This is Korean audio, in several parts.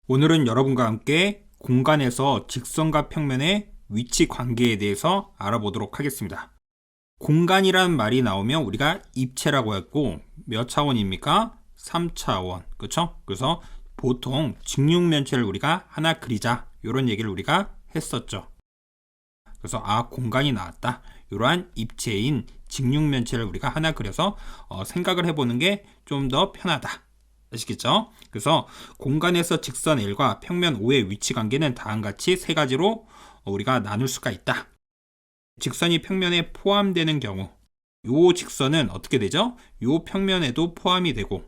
오늘은 여러분과 함께 공간에서 직선과 평면의 위치 관계에 대해서 알아보도록 하겠습니다. 공간이란 말이 나오면 우리가 입체라고 했고 몇 차원입니까? 3차원. 그렇죠? 그래서 보통 직육면체를 우리가 하나 그리자 이런 얘기를 우리가 했었죠. 그래서 공간이 나왔다. 이러한 입체인 직육면체를 우리가 하나 그려서 생각을 해보는 게 좀 더 편하다. 아시겠죠? 그래서 공간에서 직선 L과 평면 O의 위치 관계는 다음과 같이 세 가지로 우리가 나눌 수가 있다. 직선이 평면에 포함되는 경우 이 직선은 어떻게 되죠? 이 평면에도 포함이 되고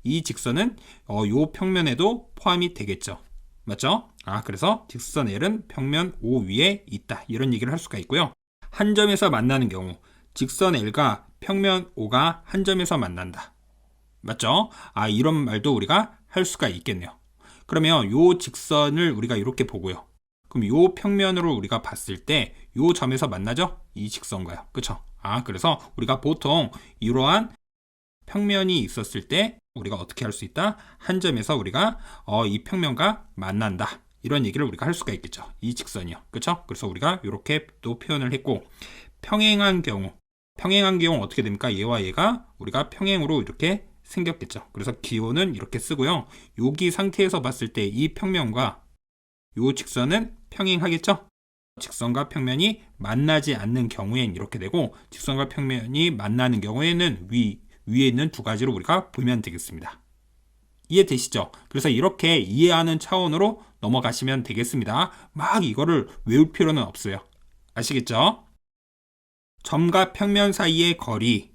이 직선은 이 평면에도 포함이 되겠죠. 맞죠? 그래서 직선 L은 평면 O 위에 있다. 이런 얘기를 할 수가 있고요. 한 점에서 만나는 경우 직선 L과 평면 O가 한 점에서 만난다. 맞죠? 이런 말도 우리가 할 수가 있겠네요. 그러면 요 직선을 우리가 이렇게 보고요. 그럼 요 평면으로 우리가 봤을 때 요 점에서 만나죠? 이 직선과요. 그쵸? 그래서 우리가 보통 이러한 평면이 있었을 때 우리가 어떻게 할 수 있다? 한 점에서 우리가 이 평면과 만난다. 이런 얘기를 우리가 할 수가 있겠죠. 이 직선이요. 그쵸? 그래서 우리가 이렇게 또 표현을 했고, 평행한 경우 어떻게 됩니까? 얘와 얘가 우리가 평행으로 이렇게 생겼겠죠. 그래서 기호는 이렇게 쓰고요. 여기 상태에서 봤을 때 이 평면과 이 직선은 평행하겠죠? 직선과 평면이 만나지 않는 경우엔 이렇게 되고, 직선과 평면이 만나는 경우에는 위에 있는 두 가지로 우리가 보면 되겠습니다. 이해되시죠? 그래서 이렇게 이해하는 차원으로 넘어가시면 되겠습니다. 막 이거를 외울 필요는 없어요. 아시겠죠? 점과 평면 사이의 거리,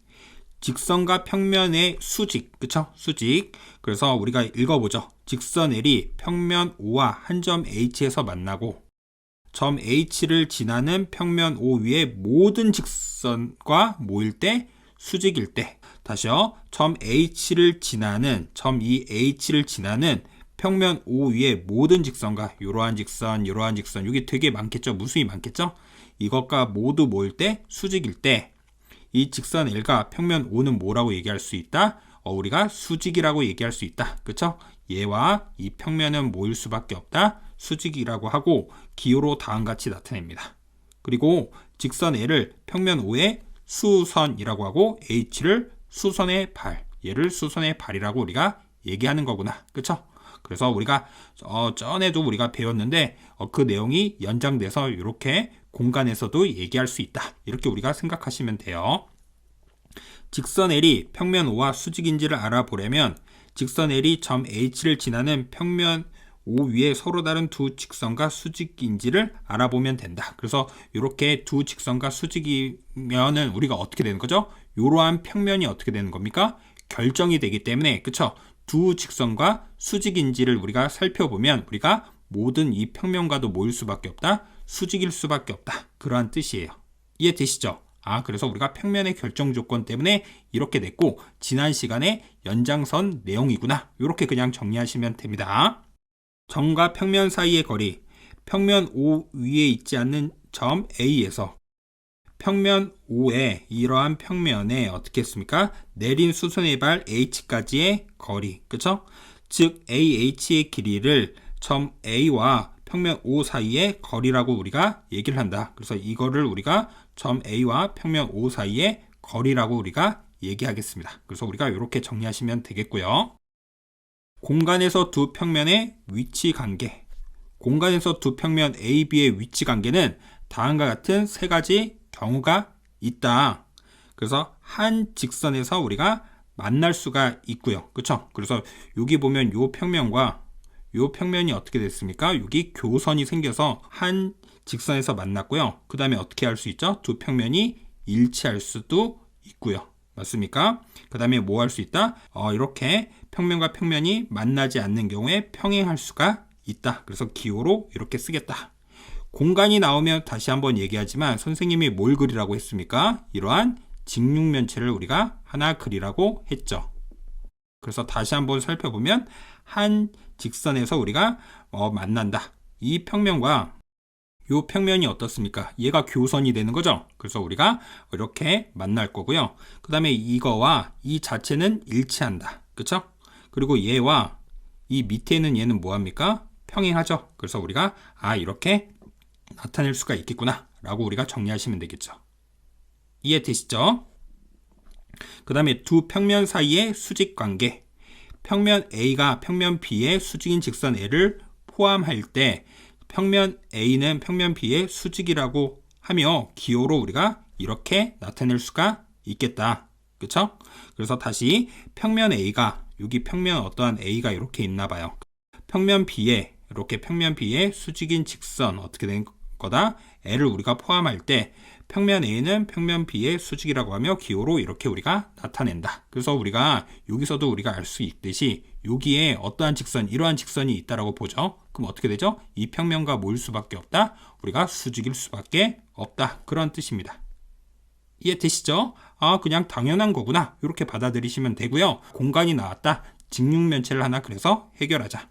직선과 평면의 수직, 그쵸? 수직. 그래서 우리가 읽어보죠. 직선 L이 평면 O와 한 점 H에서 만나고 점 H를 지나는 평면 O 위의 모든 직선과 모일 때 수직일 때. 다시요. 점 H를 지나는 평면 O 위의 모든 직선과 이러한 직선, 여기 되게 많겠죠? 무수히 많겠죠? 이것과 모두 모일 때 수직일 때 이 직선 L과 평면 O는 뭐라고 얘기할 수 있다? 우리가 수직이라고 얘기할 수 있다. 그쵸? 얘와 이 평면은 모일 수밖에 없다. 수직이라고 하고 기호로 다음과 같이 나타냅니다. 그리고 직선 L을 평면 O의 수선이라고 하고 H를 수선의 발, 얘를 수선의 발이라고 우리가 얘기하는 거구나. 그쵸? 그래서 우리가 전에도 우리가 배웠는데 그 내용이 연장돼서 이렇게 공간에서도 얘기할 수 있다. 이렇게 우리가 생각하시면 돼요. 직선 L이 평면 O와 수직인지를 알아보려면 직선 L이 점 H를 지나는 평면 O 위에 서로 다른 두 직선과 수직인지를 알아보면 된다. 그래서 이렇게 두 직선과 수직이면은 우리가 어떻게 되는 거죠? 이러한 평면이 어떻게 되는 겁니까? 결정이 되기 때문에, 그쵸? 두 직선과 수직인지를 우리가 살펴보면 우리가 모든 이 평면과도 모일 수밖에 없다. 수직일 수밖에 없다. 그러한 뜻이에요. 이해되시죠? 그래서 우리가 평면의 결정 조건 때문에 이렇게 됐고 지난 시간에 연장선 내용이구나. 이렇게 그냥 정리하시면 됩니다. 점과 평면 사이의 거리, 평면 O 위에 있지 않는 점 A에서 평면 O에 이러한 평면에 어떻게 했습니까? 내린 수선의 발 H까지의 거리, 그쵸? 즉 AH의 길이를 점 A와 평면 O 사이의 거리라고 우리가 얘기를 한다. 그래서 이거를 우리가 점 A와 평면 O 사이의 거리라고 우리가 얘기하겠습니다. 그래서 우리가 이렇게 정리하시면 되겠고요. 공간에서 두 평면의 위치 관계, 공간에서 두 평면 A, B의 위치 관계는 다음과 같은 세 가지 경우가 있다. 그래서 한 직선에서 우리가 만날 수가 있고요. 그쵸? 그래서 여기 보면 요 평면과 요 평면이 어떻게 됐습니까? 여기 교선이 생겨서 한 직선에서 만났고요. 그 다음에 어떻게 할 수 있죠? 두 평면이 일치할 수도 있고요. 맞습니까? 그 다음에 뭐 할 수 있다? 이렇게 평면과 평면이 만나지 않는 경우에 평행할 수가 있다. 그래서 기호로 이렇게 쓰겠다. 공간이 나오면 다시 한번 얘기하지만 선생님이 뭘 그리라고 했습니까? 이러한 직육면체를 우리가 하나 그리라고 했죠. 그래서 다시 한번 살펴보면 한 직선에서 우리가 만난다. 이 평면과 이 평면이 어떻습니까? 얘가 교선이 되는 거죠. 그래서 우리가 이렇게 만날 거고요. 그 다음에 이거와 이 자체는 일치한다. 그쵸? 그리고 얘와 이 밑에 있는 얘는 뭐합니까? 평행하죠. 그래서 우리가 이렇게 나타낼 수가 있겠구나 라고 우리가 정리하시면 되겠죠. 이해되시죠? 그 다음에 두 평면 사이의 수직관계, 평면 A가 평면 B의 수직인 직선 L을 포함할 때 평면 A는 평면 B의 수직이라고 하며 기호로 우리가 이렇게 나타낼 수가 있겠다. 그쵸? 그래서 다시 평면 A가, 여기 평면 어떠한 A가 이렇게 있나 봐요. 평면 B에, 이렇게 평면 B의 수직인 직선 어떻게 된 거다? L을 우리가 포함할 때 평면 A는 평면 B의 수직이라고 하며 기호로 이렇게 우리가 나타낸다. 그래서 우리가 여기서도 우리가 알 수 있듯이 여기에 어떠한 직선, 이러한 직선이 있다라고 보죠. 그럼 어떻게 되죠? 이 평면과 모일 수밖에 없다. 우리가 수직일 수밖에 없다. 그런 뜻입니다. 이해되시죠? 그냥 당연한 거구나. 이렇게 받아들이시면 되고요. 공간이 나왔다. 직육면체를 하나 그래서 해결하자.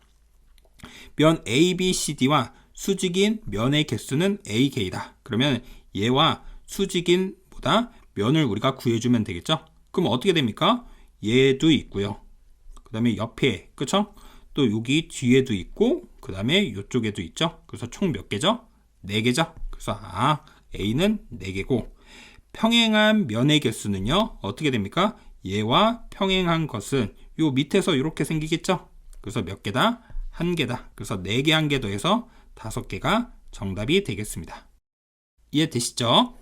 면 ABCD와 수직인 면의 개수는 AK다. 그러면 얘와 수직인보다 면을 우리가 구해주면 되겠죠? 그럼 어떻게 됩니까? 얘도 있고요. 그 다음에 옆에, 그쵸? 또 여기 뒤에도 있고, 그 다음에 이쪽에도 있죠? 그래서 총 몇 개죠? 4개죠? 그래서 A는 4개고, 평행한 면의 개수는요, 어떻게 됩니까? 얘와 평행한 것은 요 밑에서 이렇게 생기겠죠? 그래서 몇 개다? 1개다. 그래서 4개 1개 더해서 5개가 정답이 되겠습니다. 이해되시죠?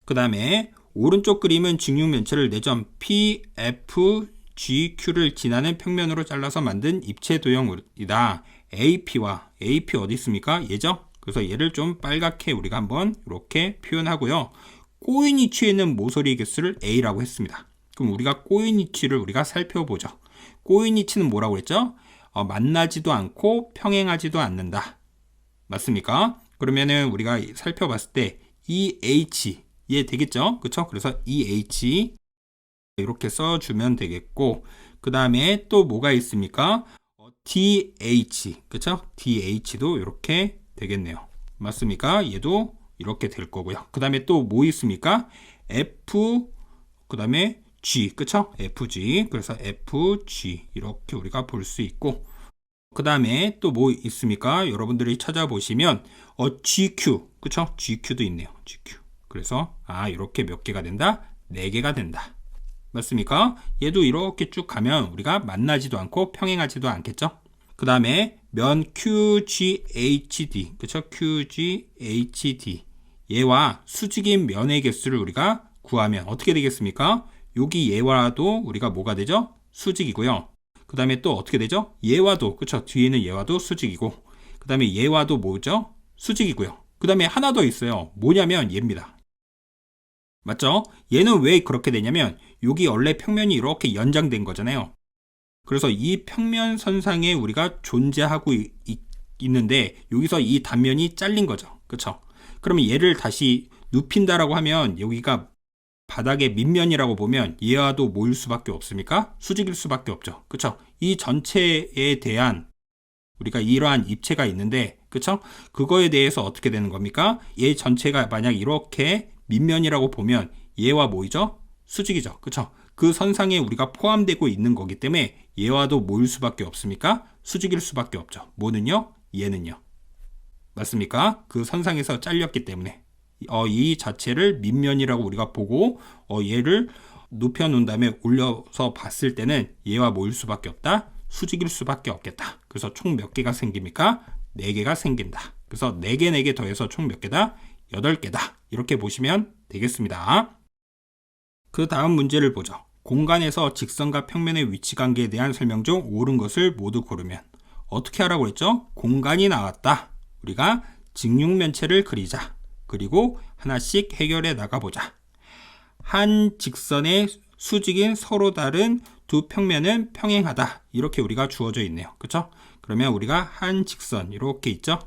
그 다음에 오른쪽 그림은 직육면체를 4점 P, F, G, Q를 지나는 평면으로 잘라서 만든 입체 도형이다. AP와 AP 어디 있습니까? 얘죠? 그래서 얘를 좀 빨갛게 우리가 한번 이렇게 표현하고요. 꼬인 위치에 있는 모서리 개수를 A라고 했습니다. 그럼 우리가 꼬인 위치를 우리가 살펴보죠. 꼬인 위치는 뭐라고 했죠? 만나지도 않고 평행하지도 않는다. 맞습니까? 그러면은 우리가 살펴봤을 때 EH 얘 되겠죠? 그쵸? 그래서 EH 이렇게 써주면 되겠고, 그 다음에 또 뭐가 있습니까? DH 그쵸? DH도 이렇게 되겠네요. 맞습니까? 얘도 이렇게 될 거고요. 그 다음에 또 뭐 있습니까? F 그 다음에 G 그쵸? FG 그래서 FG 이렇게 우리가 볼 수 있고, 그 다음에 또 뭐 있습니까? 여러분들이 찾아보시면 GQ 그쵸? GQ도 있네요. GQ 그래서 이렇게 몇 개가 된다? 4개가 된다. 맞습니까? 얘도 이렇게 쭉 가면 우리가 만나지도 않고 평행하지도 않겠죠? 그 다음에 면 QGHD 그쵸? QGHD 얘와 수직인 면의 개수를 우리가 구하면 어떻게 되겠습니까? 여기 얘와도 우리가 뭐가 되죠? 수직이고요. 그 다음에 또 어떻게 되죠? 얘와도 그쵸? 뒤에 있는 얘와도 수직이고, 그 다음에 얘와도 뭐죠? 수직이고요. 그 다음에 하나 더 있어요. 뭐냐면 얘입니다. 맞죠? 얘는 왜 그렇게 되냐면 여기 원래 평면이 이렇게 연장된 거잖아요. 그래서 이 평면 선상에 우리가 존재하고 있는데 여기서 이 단면이 잘린 거죠. 그쵸? 그러면 얘를 다시 눕힌다라고 하면 여기가 바닥의 밑면이라고 보면 얘와도 모일 수밖에 없습니까? 수직일 수밖에 없죠. 그쵸? 이 전체에 대한 우리가 이러한 입체가 있는데, 그쵸? 그거에 대해서 어떻게 되는 겁니까? 얘 전체가 만약 이렇게 밑면이라고 보면 얘와 뭐이죠? 수직이죠. 그쵸? 그 선상에 우리가 포함되고 있는 거기 때문에 얘와도 모일 수밖에 없습니까? 수직일 수밖에 없죠. 뭐는요? 얘는요. 맞습니까? 그 선상에서 잘렸기 때문에 이 자체를 밑면이라고 우리가 보고 얘를 눕혀 놓은 다음에 올려서 봤을 때는 얘와 모일 수밖에 없다. 수직일 수밖에 없겠다. 그래서 총 몇 개가 생깁니까? 4개가 생긴다. 그래서 4개 4개 더해서 총 몇 개다? 8개다. 이렇게 보시면 되겠습니다. 그 다음 문제를 보죠. 공간에서 직선과 평면의 위치 관계에 대한 설명 중 옳은 것을 모두 고르면 어떻게 하라고 했죠? 공간이 나왔다. 우리가 직육면체를 그리자. 그리고 하나씩 해결해 나가보자. 한 직선의 수직인 서로 다른 두 평면은 평행하다. 이렇게 우리가 주어져 있네요. 그쵸? 그러면 우리가 한 직선 이렇게 있죠?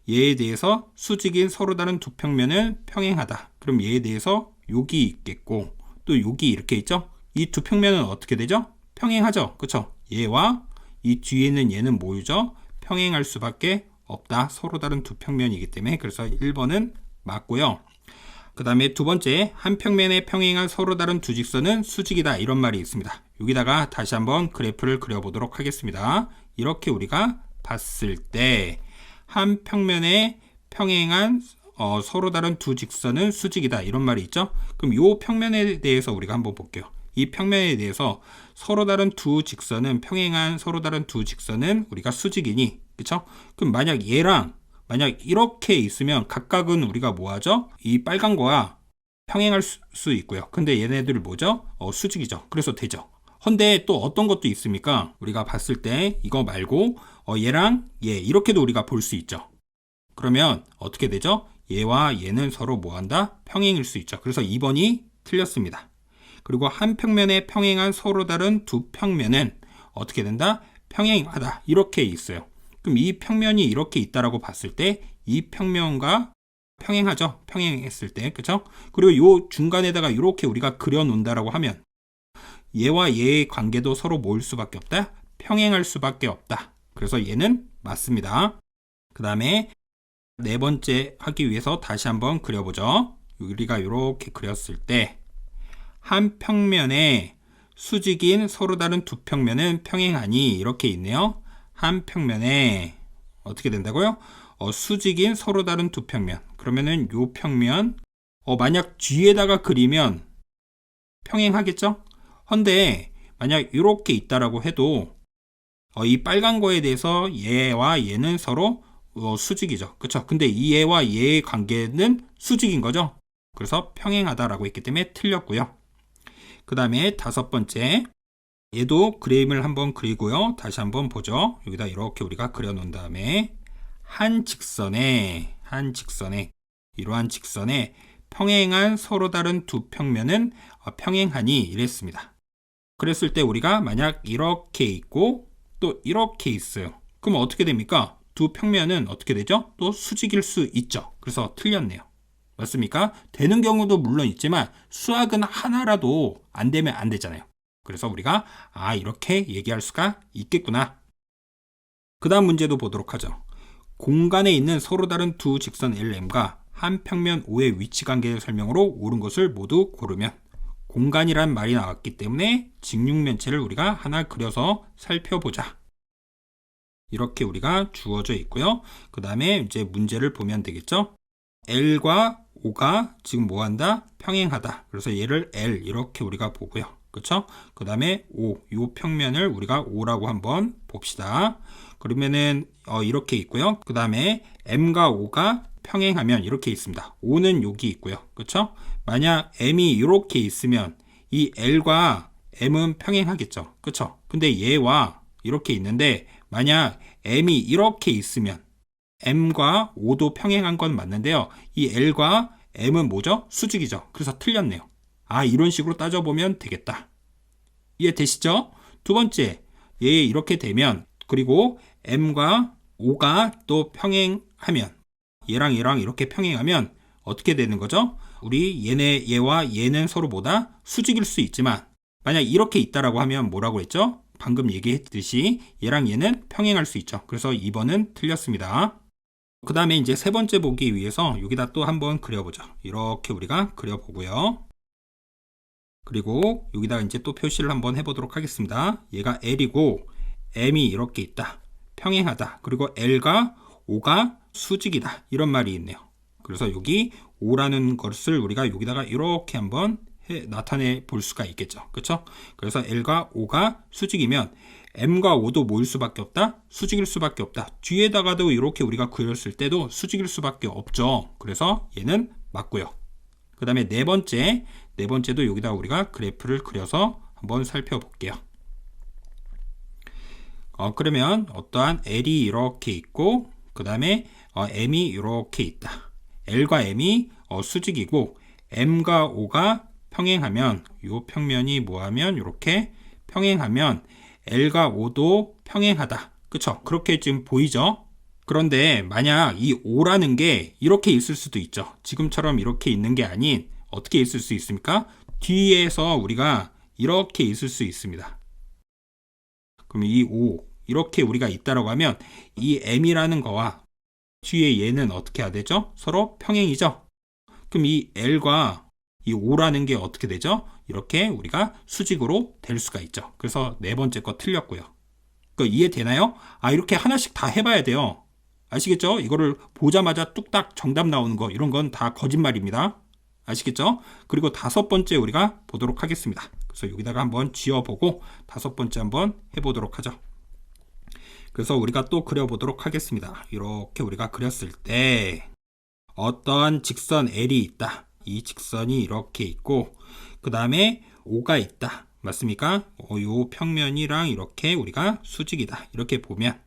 얘에 대해서 수직인 서로 다른 두 평면은 평행하다. 그럼 얘에 대해서 여기 있겠고 또 여기 이렇게 있죠? 이 두 평면은 어떻게 되죠? 평행하죠? 그쵸? 얘와 이 뒤에 있는 얘는 뭐죠? 평행할 수밖에 없다. 서로 다른 두 평면이기 때문에 그래서 1번은 맞고요. 그 다음에 두 번째, 한 평면에 평행한 서로 다른 두 직선은 수직이다, 이런 말이 있습니다. 여기다가 다시 한번 그래프를 그려보도록 하겠습니다. 이렇게 우리가 봤을 때 한 평면에 평행한 서로 다른 두 직선은 수직이다, 이런 말이 있죠. 그럼 이 평면에 대해서 우리가 한번 볼게요. 이 평면에 대해서 서로 다른 두 직선은 평행한 서로 다른 두 직선은 우리가 수직이니, 그쵸? 그럼 만약 이렇게 있으면 각각은 우리가 뭐 하죠? 이 빨간 거와 평행할 수 있고요. 근데 얘네들 뭐죠? 수직이죠. 그래서 되죠. 근데 또 어떤 것도 있습니까? 우리가 봤을 때 이거 말고 얘랑 얘 이렇게도 우리가 볼 수 있죠. 그러면 어떻게 되죠? 얘와 얘는 서로 뭐한다? 평행일 수 있죠. 그래서 2번이 틀렸습니다. 그리고 한 평면에 평행한 서로 다른 두 평면은 어떻게 된다? 평행하다, 이렇게 있어요. 그럼 이 평면이 이렇게 있다라고 봤을 때 이 평면과 평행하죠. 평행했을 때, 그쵸? 그리고 요 중간에다가 이렇게 우리가 그려 놓는다라고 하면 얘와 얘의 관계도 서로 모일 수밖에 없다, 평행할 수밖에 없다. 그래서 얘는 맞습니다. 그 다음에 네 번째 하기 위해서 다시 한번 그려보죠. 우리가 이렇게 그렸을 때 한 평면에 수직인 서로 다른 두 평면은 평행하니, 이렇게 있네요. 한 평면에 어떻게 된다고요? 수직인 서로 다른 두 평면. 그러면은 요 평면 만약 뒤에다가 그리면 평행하겠죠? 근데 만약 이렇게 있다라고 해도 이 빨간 거에 대해서 얘와 얘는 서로 수직이죠. 그쵸? 근데 이 얘와 얘의 관계는 수직인 거죠. 그래서 평행하다라고 했기 때문에 틀렸고요. 그 다음에 다섯 번째, 얘도 그림을 한번 그리고요. 다시 한번 보죠. 여기다 이렇게 우리가 그려 놓은 다음에 한 직선에 이러한 직선에 평행한 서로 다른 두 평면은 평행하니, 이랬습니다. 그랬을 때 우리가 만약 이렇게 있고 또 이렇게 있어요. 그럼 어떻게 됩니까? 두 평면은 어떻게 되죠? 또 수직일 수 있죠. 그래서 틀렸네요. 맞습니까? 되는 경우도 물론 있지만 수학은 하나라도 안 되면 안 되잖아요. 그래서 우리가 이렇게 얘기할 수가 있겠구나. 그 다음 문제도 보도록 하죠. 공간에 있는 서로 다른 두 직선 LM과 한 평면 O의 위치 관계 설명으로 옳은 것을 모두 고르면, 공간이란 말이 나왔기 때문에 직육면체를 우리가 하나 그려서 살펴보자. 이렇게 우리가 주어져 있고요. 그 다음에 이제 문제를 보면 되겠죠. L과 O가 지금 뭐 한다? 평행하다. 그래서 얘를 L 이렇게 우리가 보고요. 그쵸? 그 다음에 O, 요 평면을 우리가 O라고 한번 봅시다. 그러면은 이렇게 있고요. 그 다음에 M과 O가 평행하면 이렇게 있습니다. O는 여기 있고요. 그쵸? 만약 M이 이렇게 있으면 이 L과 M은 평행하겠죠. 그쵸? 근데 얘와 이렇게 있는데 만약 M이 이렇게 있으면 M과 O도 평행한 건 맞는데요. 이 L과 M은 뭐죠? 수직이죠. 그래서 틀렸네요. 이런 식으로 따져보면 되겠다. 이해되시죠? 두 번째, 얘 이렇게 되면, 그리고 M과 O가 또 평행하면, 얘랑 이렇게 평행하면 어떻게 되는 거죠? 우리 얘와 얘는 서로 보다 수직일 수 있지만 만약 이렇게 있다라고 하면 뭐라고 했죠? 방금 얘기했듯이 얘랑 얘는 평행할 수 있죠. 그래서 2번은 틀렸습니다. 그 다음에 이제 세 번째 보기 위해서 여기다 또 한번 그려보죠. 이렇게 우리가 그려보고요. 그리고 여기다 이제 또 표시를 한번 해보도록 하겠습니다. 얘가 L이고 M이 이렇게 있다. 평행하다. 그리고 L과 O가 수직이다. 이런 말이 있네요. 그래서 여기 O라는 것을 우리가 여기다가 이렇게 한번 나타내 볼 수가 있겠죠. 그렇죠? 그래서 L과 O가 수직이면 M과 O도 모일 수밖에 없다? 수직일 수밖에 없다. 뒤에다가도 이렇게 우리가 그렸을 때도 수직일 수밖에 없죠. 그래서 얘는 맞고요. 그 다음에 네 번째도 여기다 우리가 그래프를 그려서 한번 살펴볼게요. 그러면 어떠한 L이 이렇게 있고 그 다음에 M이 이렇게 있다. L과 M이 수직이고 M과 O가 평행하면 이 평면이 뭐하면 이렇게 평행하면 L과 O도 평행하다. 그쵸? 그렇게 지금 보이죠? 그런데 만약 이 O라는 게 이렇게 있을 수도 있죠. 지금처럼 이렇게 있는 게 아닌 어떻게 있을 수 있습니까? 뒤에서 우리가 이렇게 있을 수 있습니다. 그럼 이 O 이렇게 우리가 있다라고 하면 이 M이라는 거와 뒤에 얘는 어떻게 해야 되죠? 서로 평행이죠. 그럼 이 L과 이 O라는 게 어떻게 되죠? 이렇게 우리가 수직으로 될 수가 있죠. 그래서 네 번째 거 틀렸고요. 이해되나요? 이렇게 하나씩 다 해봐야 돼요. 아시겠죠? 이거를 보자마자 뚝딱 정답 나오는 거, 이런 건 다 거짓말입니다. 아시겠죠? 그리고 다섯 번째 우리가 보도록 하겠습니다. 그래서 여기다가 한번 지어보고 다섯 번째 한번 해보도록 하죠. 그래서 우리가 또 그려보도록 하겠습니다. 이렇게 우리가 그렸을 때 어떤 직선 L이 있다. 이 직선이 이렇게 있고 그 다음에 O가 있다. 맞습니까? 요 평면이랑 이렇게 우리가 수직이다. 이렇게 보면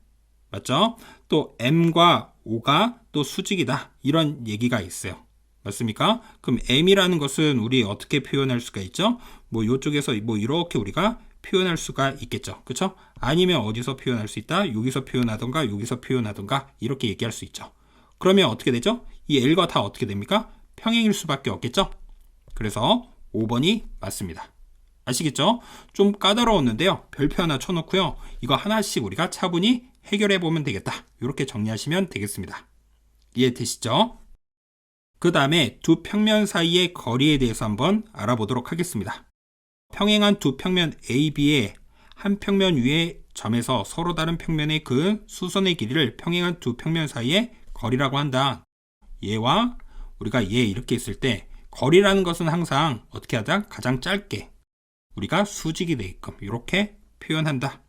맞죠? 또 M과 O가 또 수직이다. 이런 얘기가 있어요. 맞습니까? 그럼 M이라는 것은 우리 어떻게 표현할 수가 있죠? 뭐 이쪽에서 뭐 이렇게 우리가 표현할 수가 있겠죠. 그렇죠? 아니면 어디서 표현할 수 있다? 여기서 표현하던가 여기서 표현하던가 이렇게 얘기할 수 있죠. 그러면 어떻게 되죠? 이 L과 다 어떻게 됩니까? 평행일 수밖에 없겠죠? 그래서 5번이 맞습니다. 아시겠죠? 좀 까다로웠는데요. 별표 하나 쳐놓고요. 이거 하나씩 우리가 차분히 해결해 보면 되겠다. 이렇게 정리하시면 되겠습니다. 이해되시죠? 그 다음에 두 평면 사이의 거리에 대해서 한번 알아보도록 하겠습니다. 평행한 두 평면 AB의 한 평면 위의 점에서 서로 다른 평면의 그 수선의 길이를 평행한 두 평면 사이의 거리라고 한다. 얘와 우리가 얘 이렇게 있을 때 거리라는 것은 항상 어떻게 하다? 가장 짧게 우리가 수직이 되게끔 이렇게 표현한다.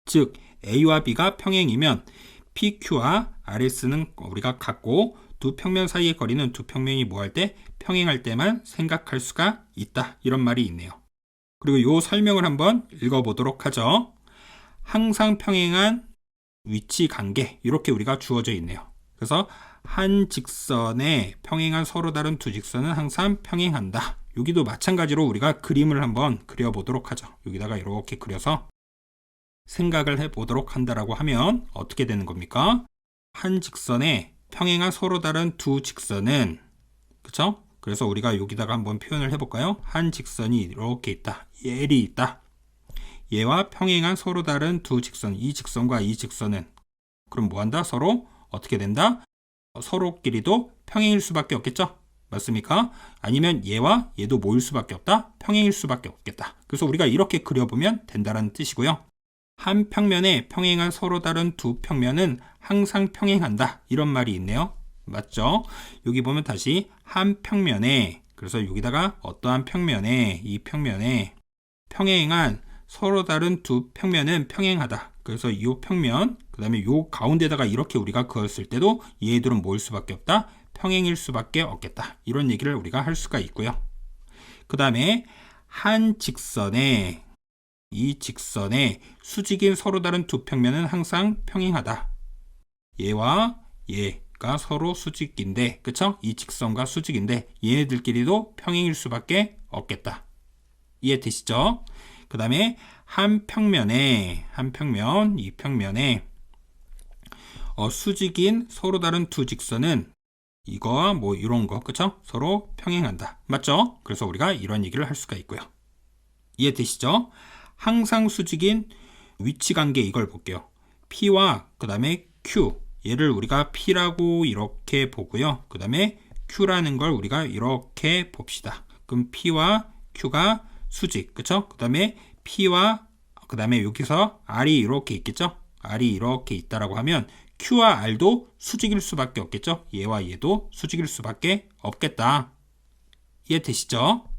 즉 A와 B가 평행이면 PQ와 RS는 우리가 같고 두 평면 사이의 거리는 두 평면이 뭐 할 때? 평행할 때만 생각할 수가 있다. 이런 말이 있네요. 그리고 요 설명을 한번 읽어보도록 하죠. 항상 평행한 위치 관계 이렇게 우리가 주어져 있네요. 그래서 한 직선에 평행한 서로 다른 두 직선은 항상 평행한다. 여기도 마찬가지로 우리가 그림을 한번 그려보도록 하죠. 여기다가 이렇게 그려서 생각을 해보도록 한다라고 하면 어떻게 되는 겁니까? 한 직선에 평행한 서로 다른 두 직선은 그쵸? 그래서 우리가 여기다가 한번 표현을 해볼까요? 한 직선이 이렇게 있다. L이 있다. 얘와 평행한 서로 다른 두 직선, 이 직선과 이 직선은 그럼 뭐한다? 서로 어떻게 된다? 서로끼리도 평행일 수밖에 없겠죠? 맞습니까? 아니면 얘와 얘도 모일 수밖에 없다? 평행일 수밖에 없겠다. 그래서 우리가 이렇게 그려보면 된다는 뜻이고요. 한 평면에 평행한 서로 다른 두 평면은 항상 평행한다. 이런 말이 있네요. 맞죠? 여기 보면 다시 한 평면에 그래서 여기다가 어떠한 평면에 이 평면에 평행한 서로 다른 두 평면은 평행하다. 그래서 이 평면 그 다음에 이 가운데다가 이렇게 우리가 그었을 때도 얘들은 모일 수밖에 없다. 평행일 수밖에 없겠다. 이런 얘기를 우리가 할 수가 있고요. 그 다음에 한 직선에 이 직선에 수직인 서로 다른 두 평면은 항상 평행하다. 얘와 얘가 서로 수직인데 그쵸? 이 직선과 수직인데 얘네들끼리도 평행일 수밖에 없겠다. 이해되시죠? 그 다음에 한 평면에 이 평면에 수직인 서로 다른 두 직선은 이거와 뭐 이런 거 그쵸? 서로 평행한다. 맞죠? 그래서 우리가 이런 얘기를 할 수가 있고요. 이해되시죠? 항상 수직인 위치 관계 이걸 볼게요. P와 그 다음에 Q 얘를 우리가 P라고 이렇게 보고요. 그 다음에 Q라는 걸 우리가 이렇게 봅시다. 그럼 P와 Q가 수직 그쵸? 그 다음에 P와 그 다음에 여기서 R이 이렇게 있겠죠? R이 이렇게 있다라고 하면 Q와 R도 수직일 수밖에 없겠죠? 얘와 얘도 수직일 수밖에 없겠다. 이해되시죠?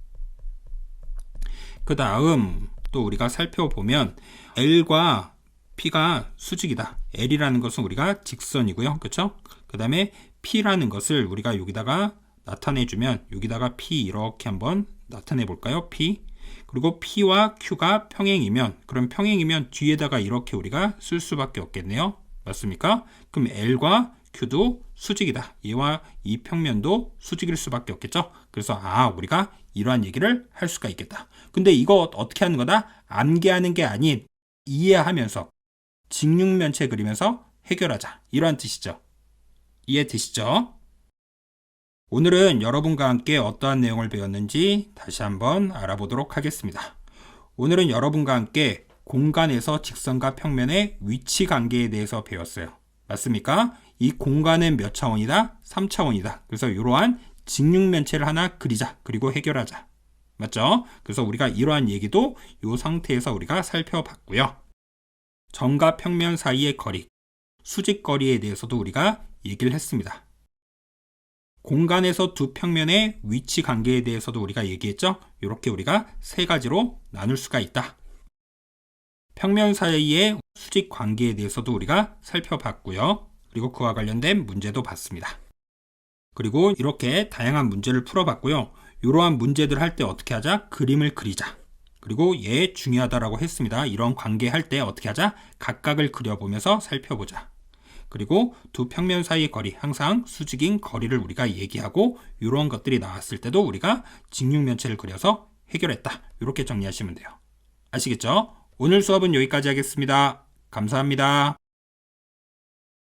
그 다음 또 우리가 살펴보면 L과 P가 수직이다. L이라는 것은 우리가 직선이고요. 그쵸? 그 다음에 P라는 것을 우리가 여기다가 나타내주면 여기다가 P 이렇게 한번 나타내 볼까요? P. 그리고 P와 Q가 평행이면 그럼 평행이면 뒤에다가 이렇게 우리가 쓸 수밖에 없겠네요. 맞습니까? 그럼 L과 Q도 수직이다. 얘와 이 평면도 수직일 수밖에 없겠죠. 그래서 우리가 이러한 얘기를 할 수가 있겠다. 근데 이거 어떻게 하는 거다? 암기하는 게 아닌 이해하면서 직육면체 그리면서 해결하자. 이러한 뜻이죠. 이해되시죠? 오늘은 여러분과 함께 어떠한 내용을 배웠는지 다시 한번 알아보도록 하겠습니다. 오늘은 여러분과 함께 공간에서 직선과 평면의 위치 관계에 대해서 배웠어요. 맞습니까? 이 공간은 몇 차원이다? 3차원이다. 그래서 이러한 직육면체를 하나 그리자. 그리고 해결하자. 맞죠? 그래서 우리가 이러한 얘기도 이 상태에서 우리가 살펴봤고요. 점과 평면 사이의 거리, 수직거리에 대해서도 우리가 얘기를 했습니다. 공간에서 두 평면의 위치 관계에 대해서도 우리가 얘기했죠? 이렇게 우리가 세 가지로 나눌 수가 있다. 평면 사이의 수직 관계에 대해서도 우리가 살펴봤고요. 그리고 그와 관련된 문제도 봤습니다. 그리고 이렇게 다양한 문제를 풀어봤고요. 이러한 문제들 할 때 어떻게 하자? 그림을 그리자. 그리고 얘 중요하다라고 했습니다. 이런 관계 할 때 어떻게 하자? 각각을 그려보면서 살펴보자. 그리고 두 평면 사이의 거리, 항상 수직인 거리를 우리가 얘기하고 이런 것들이 나왔을 때도 우리가 직육면체를 그려서 해결했다. 이렇게 정리하시면 돼요. 아시겠죠? 오늘 수업은 여기까지 하겠습니다. 감사합니다.